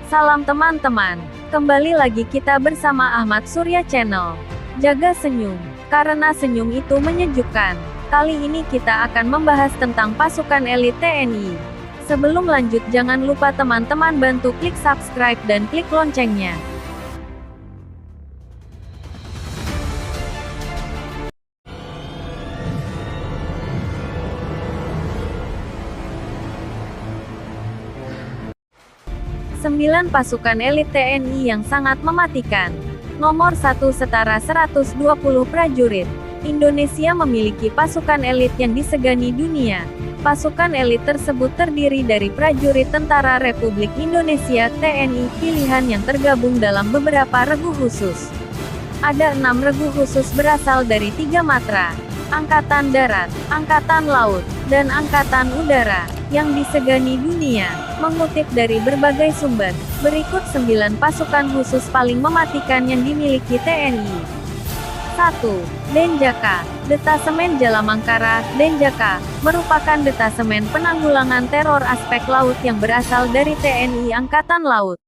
Salam teman-teman, kembali lagi kita bersama Ahmad Surya Channel. Jaga senyum, karena senyum itu menyejukkan. Kali ini kita akan membahas tentang pasukan elit TNI. Sebelum lanjut jangan lupa teman-teman bantu klik subscribe dan klik loncengnya. Sembilan pasukan elit TNI yang sangat mematikan. Nomor 1 setara 120 prajurit. Indonesia memiliki pasukan elit yang disegani dunia. Pasukan elit tersebut terdiri dari prajurit Tentara Republik Indonesia (TNI) pilihan yang tergabung dalam beberapa regu khusus. Ada 6 regu khusus berasal dari 3 matra, Angkatan Darat, Angkatan Laut, dan Angkatan Udara, yang disegani dunia. Mengutip dari berbagai sumber, berikut 9 pasukan khusus paling mematikan yang dimiliki TNI. 1. Denjaka, Detasemen Jalamangkara. Denjaka merupakan detasemen penanggulangan teror aspek laut yang berasal dari TNI Angkatan Laut.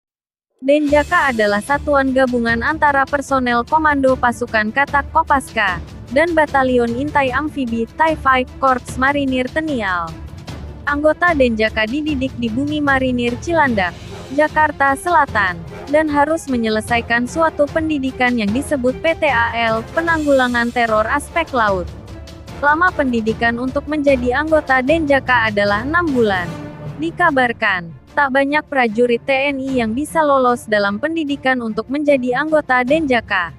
Denjaka adalah satuan gabungan antara personel Komando Pasukan Katak Kopaska dan Batalion Intai Amfibi TIE Fighter Korps Marinir TNI AL. Anggota Denjaka dididik di Bumi Marinir Cilandak, Jakarta Selatan, dan harus menyelesaikan suatu pendidikan yang disebut PTAL, Penanggulangan Teror Aspek Laut. Lama pendidikan untuk menjadi anggota Denjaka adalah 6 bulan. Dikabarkan, tak banyak prajurit TNI yang bisa lolos dalam pendidikan untuk menjadi anggota Denjaka.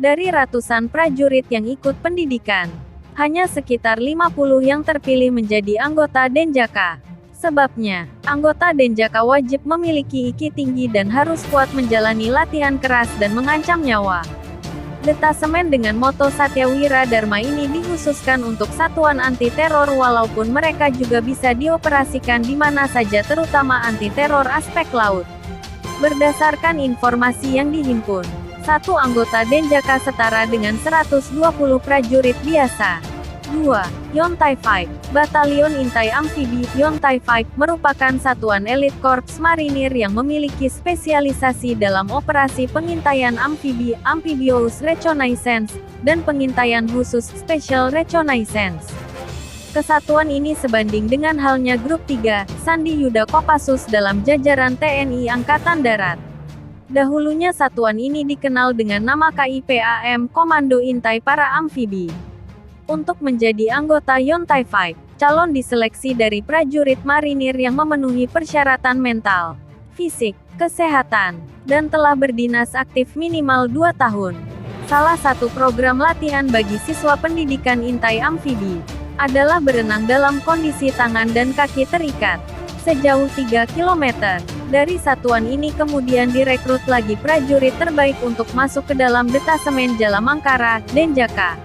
Dari ratusan prajurit yang ikut pendidikan, hanya sekitar 50 yang terpilih menjadi anggota Denjaka. Sebabnya, anggota Denjaka wajib memiliki IQ tinggi dan harus kuat menjalani latihan keras dan mengancam nyawa. Detasemen dengan moto Satyawira Dharma ini dikhususkan untuk satuan anti-teror walaupun mereka juga bisa dioperasikan di mana saja terutama anti-teror aspek laut. Berdasarkan informasi yang dihimpun, satu anggota Denjaka setara dengan 120 prajurit biasa. 2. Yontai Fight, Batalion Intai Amfibi. Yontai Fight merupakan satuan elit Korps Marinir yang memiliki spesialisasi dalam operasi pengintaian amfibi, Amphibious Reconnaissance, dan pengintaian khusus Special Reconnaissance. Kesatuan ini sebanding dengan halnya Grup 3, Sandi Yuda Kopassus dalam jajaran TNI Angkatan Darat. Dahulunya satuan ini dikenal dengan nama KIPAM, Komando Intai Para Amfibi. Untuk menjadi anggota Yontai Fight, calon diseleksi dari prajurit marinir yang memenuhi persyaratan mental, fisik, kesehatan, dan telah berdinas aktif minimal 2 tahun. Salah satu program latihan bagi siswa pendidikan Intai Amfibi adalah berenang dalam kondisi tangan dan kaki terikat sejauh 3 km. Dari satuan ini kemudian direkrut lagi prajurit terbaik untuk masuk ke dalam detasemen Jalamangkara, Denjaka.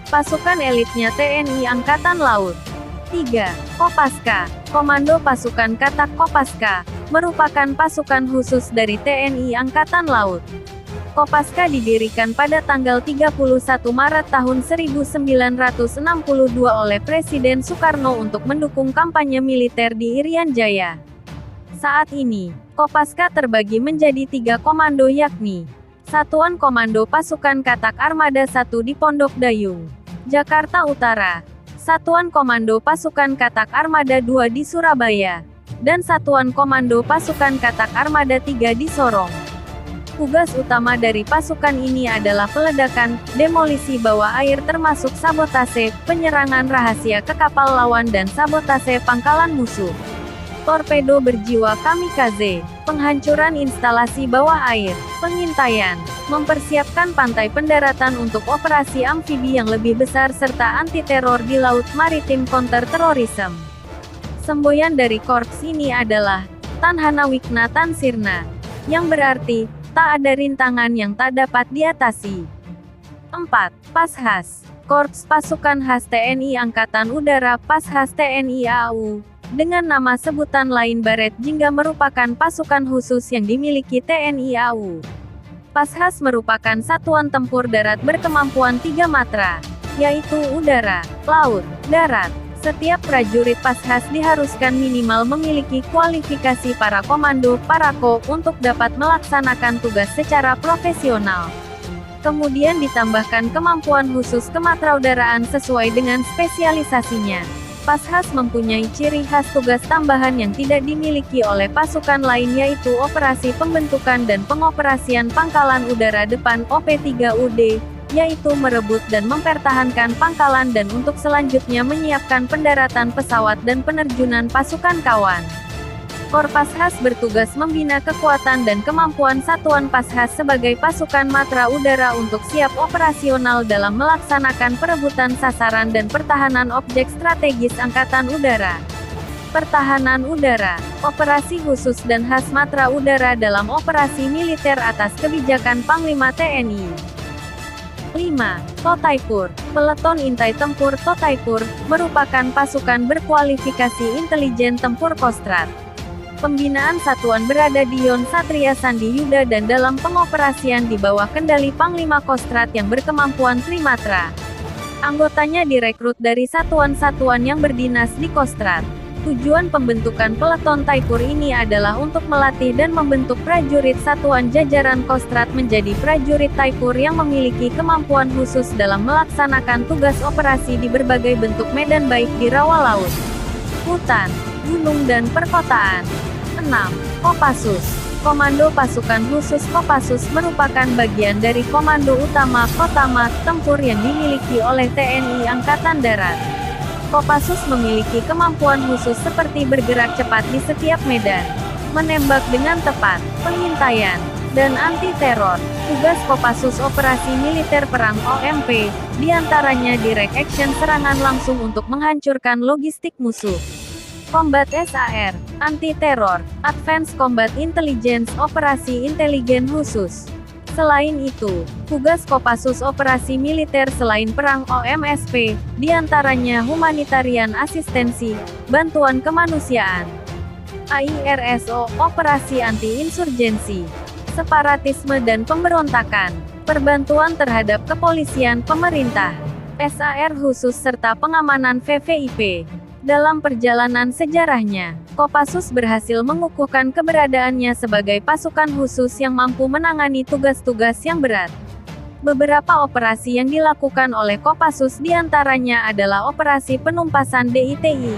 Pasukan elitnya TNI Angkatan Laut. 3. Kopaska, Komando Pasukan Katak Kopaska, merupakan pasukan khusus dari TNI Angkatan Laut. Kopaska didirikan pada tanggal 31 Maret tahun 1962 oleh Presiden Soekarno untuk mendukung kampanye militer di Irian Jaya. Saat ini, Kopaska terbagi menjadi 3 komando yakni Satuan Komando Pasukan Katak Armada 1 di Pondok Dayung, Jakarta Utara, Satuan Komando Pasukan Katak Armada 2 di Surabaya, dan Satuan Komando Pasukan Katak Armada 3 di Sorong. Tugas utama dari pasukan ini adalah peledakan, demolisi bawah air termasuk sabotase, penyerangan rahasia ke kapal lawan dan sabotase pangkalan musuh. Torpedo berjiwa kamikaze, penghancuran instalasi bawah air, pengintaian, mempersiapkan pantai pendaratan untuk operasi amfibi yang lebih besar serta anti-teror di laut maritim counter-terorisme. Semboyan dari korps ini adalah Tanhana Wikna Tansirna, yang berarti tak ada rintangan yang tak dapat diatasi. 4. Pashas, Korps Pasukan Khas TNI Angkatan Udara. Pashas TNI AU, dengan nama sebutan lain Baret Jingga, merupakan pasukan khusus yang dimiliki TNI AU. Pashas merupakan satuan tempur darat berkemampuan 3 matra, yaitu udara, laut, darat. Setiap prajurit Pashas diharuskan minimal memiliki kualifikasi para komando, parako, untuk dapat melaksanakan tugas secara profesional. Kemudian ditambahkan kemampuan khusus kematraudaraan sesuai dengan spesialisasinya. Pashas mempunyai ciri khas tugas tambahan yang tidak dimiliki oleh pasukan lain, yaitu operasi pembentukan dan pengoperasian pangkalan udara depan OP-3UD, yaitu merebut dan mempertahankan pangkalan dan untuk selanjutnya menyiapkan pendaratan pesawat dan penerjunan pasukan kawan. Kor Pashas bertugas membina kekuatan dan kemampuan satuan Pashas sebagai pasukan matra udara untuk siap operasional dalam melaksanakan perebutan sasaran dan pertahanan objek strategis Angkatan Udara. Pertahanan udara, operasi khusus dan khas matra udara dalam operasi militer atas kebijakan Panglima TNI. 5. Totaipur. Peleton Intai Tempur Totaipur merupakan pasukan berkualifikasi intelijen tempur Kostrad. Pembinaan satuan berada di Yon Satria Sandi Yuda dan dalam pengoperasian di bawah kendali Panglima Kostrad yang berkemampuan Trimatra. Anggotanya direkrut dari satuan-satuan yang berdinas di Kostrad. Tujuan pembentukan peleton Taipur ini adalah untuk melatih dan membentuk prajurit satuan jajaran Kostrad menjadi prajurit Taipur yang memiliki kemampuan khusus dalam melaksanakan tugas operasi di berbagai bentuk medan baik di rawa laut, hutan, gunung dan perkotaan. 6. Kopassus. Komando Pasukan Khusus Kopassus merupakan bagian dari Komando Utama Kotama Tempur yang dimiliki oleh TNI Angkatan Darat. Kopassus memiliki kemampuan khusus seperti bergerak cepat di setiap medan, menembak dengan tepat, pengintaian, dan anti-teror. Tugas Kopassus operasi militer perang OMP, diantaranya direct action serangan langsung untuk menghancurkan logistik musuh. Combat SAR, anti-teror, Advanced Combat Intelligence operasi inteligen khusus. Selain itu, tugas Kopassus operasi militer selain perang OMSP, diantaranya humanitarian asistensi, bantuan kemanusiaan, AIRSO, operasi anti-insurgensi, separatisme dan pemberontakan, perbantuan terhadap kepolisian pemerintah, SAR khusus serta pengamanan VVIP. Dalam perjalanan sejarahnya, Kopassus berhasil mengukuhkan keberadaannya sebagai pasukan khusus yang mampu menangani tugas-tugas yang berat. Beberapa operasi yang dilakukan oleh Kopassus diantaranya adalah Operasi Penumpasan DITI,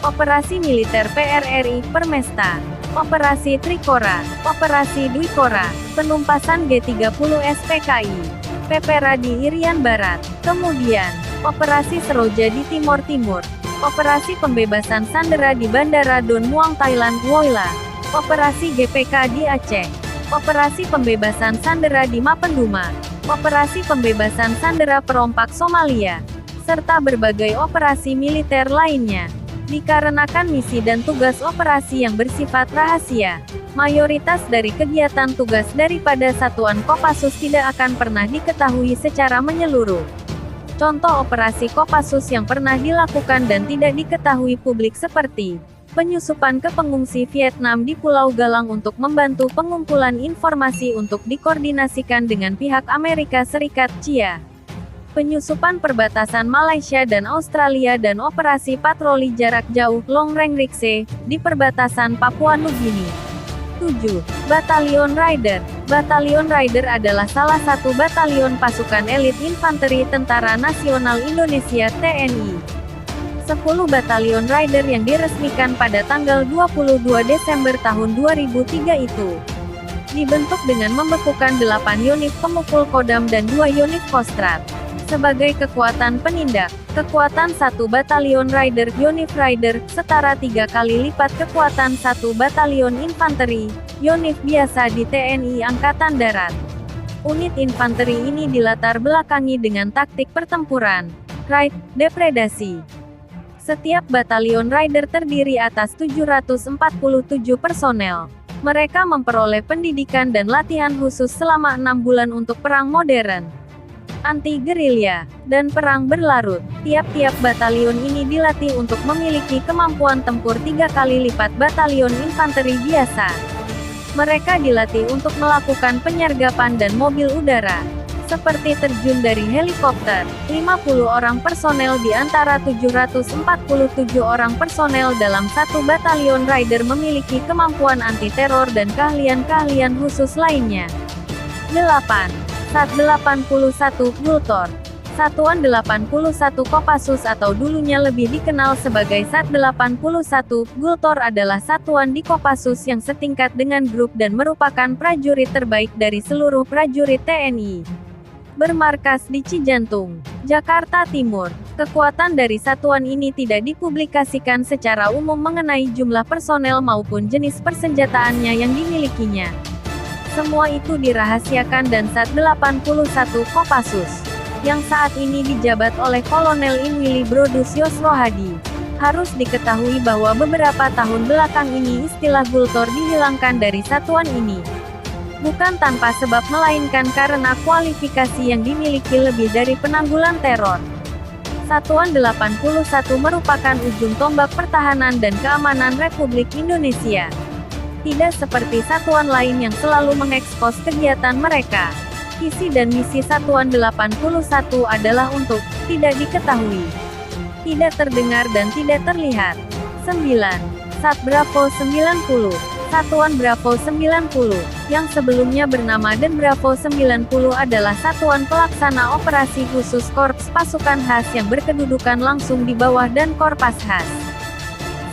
Operasi Militer PRRI Permesta, Operasi Trikora, Operasi Dwikora, Penumpasan G30 SPKI, Pepera di Irian Barat, kemudian, Operasi Seroja di Timor Timur, Operasi Pembebasan Sandera di Bandara Don Muang Thailand, Woyla, Operasi GPK di Aceh, Operasi Pembebasan Sandera di Mapenduma, Operasi Pembebasan Sandera Perompak Somalia, serta berbagai operasi militer lainnya. Dikarenakan misi dan tugas operasi yang bersifat rahasia, mayoritas dari kegiatan tugas daripada satuan Kopassus tidak akan pernah diketahui secara menyeluruh. Contoh operasi Kopassus yang pernah dilakukan dan tidak diketahui publik seperti penyusupan ke pengungsi Vietnam di Pulau Galang untuk membantu pengumpulan informasi untuk dikoordinasikan dengan pihak Amerika Serikat CIA, penyusupan perbatasan Malaysia dan Australia dan operasi patroli jarak jauh Long Range Rikse di perbatasan Papua Nugini. 7. Batalion Raider. Batalion Raider adalah salah satu batalion pasukan elit infanteri Tentara Nasional Indonesia (TNI). 10 batalion Raider yang diresmikan pada tanggal 22 Desember tahun 2003 itu dibentuk dengan membekukan 8 unit pemukul Kodam dan 2 unit Kostrad. Sebagai kekuatan penindak, kekuatan 1 Batalion Raider Yonif Raider setara 3 kali lipat kekuatan 1 Batalion Infanteri Yonif biasa di TNI Angkatan Darat. Unit infanteri ini dilatar belakangi dengan taktik pertempuran, raid, depredasi. Setiap Batalion Raider terdiri atas 747 personel. Mereka memperoleh pendidikan dan latihan khusus selama 6 bulan untuk perang modern, anti-gerilya, dan perang berlarut. Tiap-tiap batalion ini dilatih untuk memiliki kemampuan tempur 3 kali lipat batalion infanteri biasa. Mereka dilatih untuk melakukan penyergapan dan mobil udara. seperti terjun dari helikopter. 50 orang personel di antara 747 orang personel dalam satu batalion Raider memiliki kemampuan anti-teror dan keahlian-keahlian khusus lainnya. 8. SAT-81 Gultor. Satuan 81 Kopassus atau dulunya lebih dikenal sebagai SAT-81 Gultor adalah satuan di Kopassus yang setingkat dengan grup dan merupakan prajurit terbaik dari seluruh prajurit TNI. Bermarkas di Cijantung, Jakarta Timur. Kekuatan dari satuan ini tidak dipublikasikan secara umum mengenai jumlah personel maupun jenis persenjataannya yang dimilikinya. Semua itu dirahasiakan dan SAT-81 Kopassus, yang saat ini dijabat oleh Kolonel Inwili Brodus Yosrohadi. Harus diketahui bahwa beberapa tahun belakang ini istilah Gultor dihilangkan dari satuan ini. Bukan tanpa sebab melainkan karena kualifikasi yang dimiliki lebih dari penanggulan teror. Satuan 81 merupakan ujung tombak pertahanan dan keamanan Republik Indonesia. Tidak seperti satuan lain yang selalu mengekspos kegiatan mereka. Visi dan misi Satuan 81 adalah untuk tidak diketahui, tidak terdengar dan tidak terlihat. 9. SAT Bravo 90. Satuan Bravo 90, yang sebelumnya bernama Dan Bravo 90 adalah satuan pelaksana operasi khusus Korps Pasukan Khas yang berkedudukan langsung di bawah Dan Korpas Khas.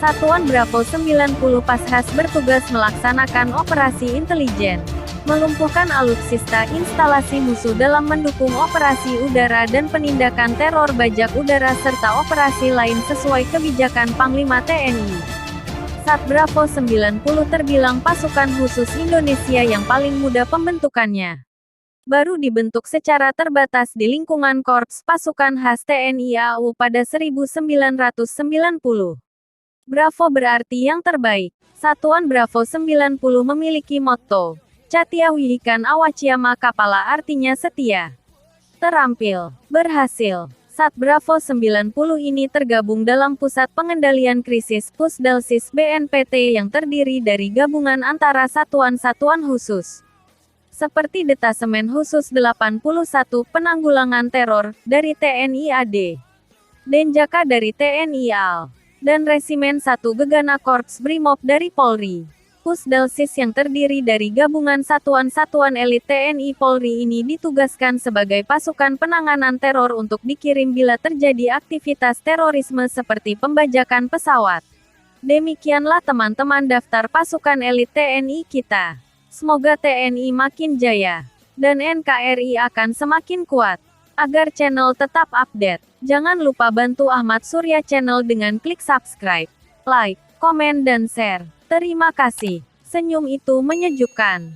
Satuan Bravo 90 Pashas bertugas melaksanakan operasi intelijen, melumpuhkan alutsista instalasi musuh dalam mendukung operasi udara dan penindakan teror bajak udara serta operasi lain sesuai kebijakan Panglima TNI. SAT Bravo 90 terbilang pasukan khusus Indonesia yang paling muda pembentukannya. Baru dibentuk secara terbatas di lingkungan Korps Pasukan Khas TNI AU pada 1990. Bravo berarti yang terbaik. Satuan Bravo 90 memiliki motto Catia Wihikan Awaciyama Kapala, artinya setia, terampil, berhasil. SAT Bravo 90 ini tergabung dalam Pusat Pengendalian Krisis Pusdalsis BNPT yang terdiri dari gabungan antara satuan-satuan khusus, seperti Detasemen Khusus 81 Penanggulangan Teror dari TNI AD, Denjaka dari TNI AL, dan Resimen 1 Gegana Korps Brimob dari Polri. Pusdalsis yang terdiri dari gabungan satuan-satuan elit TNI Polri ini ditugaskan sebagai pasukan penanganan teror untuk dikirim bila terjadi aktivitas terorisme seperti pembajakan pesawat. Demikianlah teman-teman daftar pasukan elit TNI kita. Semoga TNI makin jaya, dan NKRI akan semakin kuat. Agar channel tetap update, jangan lupa bantu Ahmad Surya Channel dengan klik subscribe, like, komen dan share. Terima kasih. Senyum itu menyejukkan.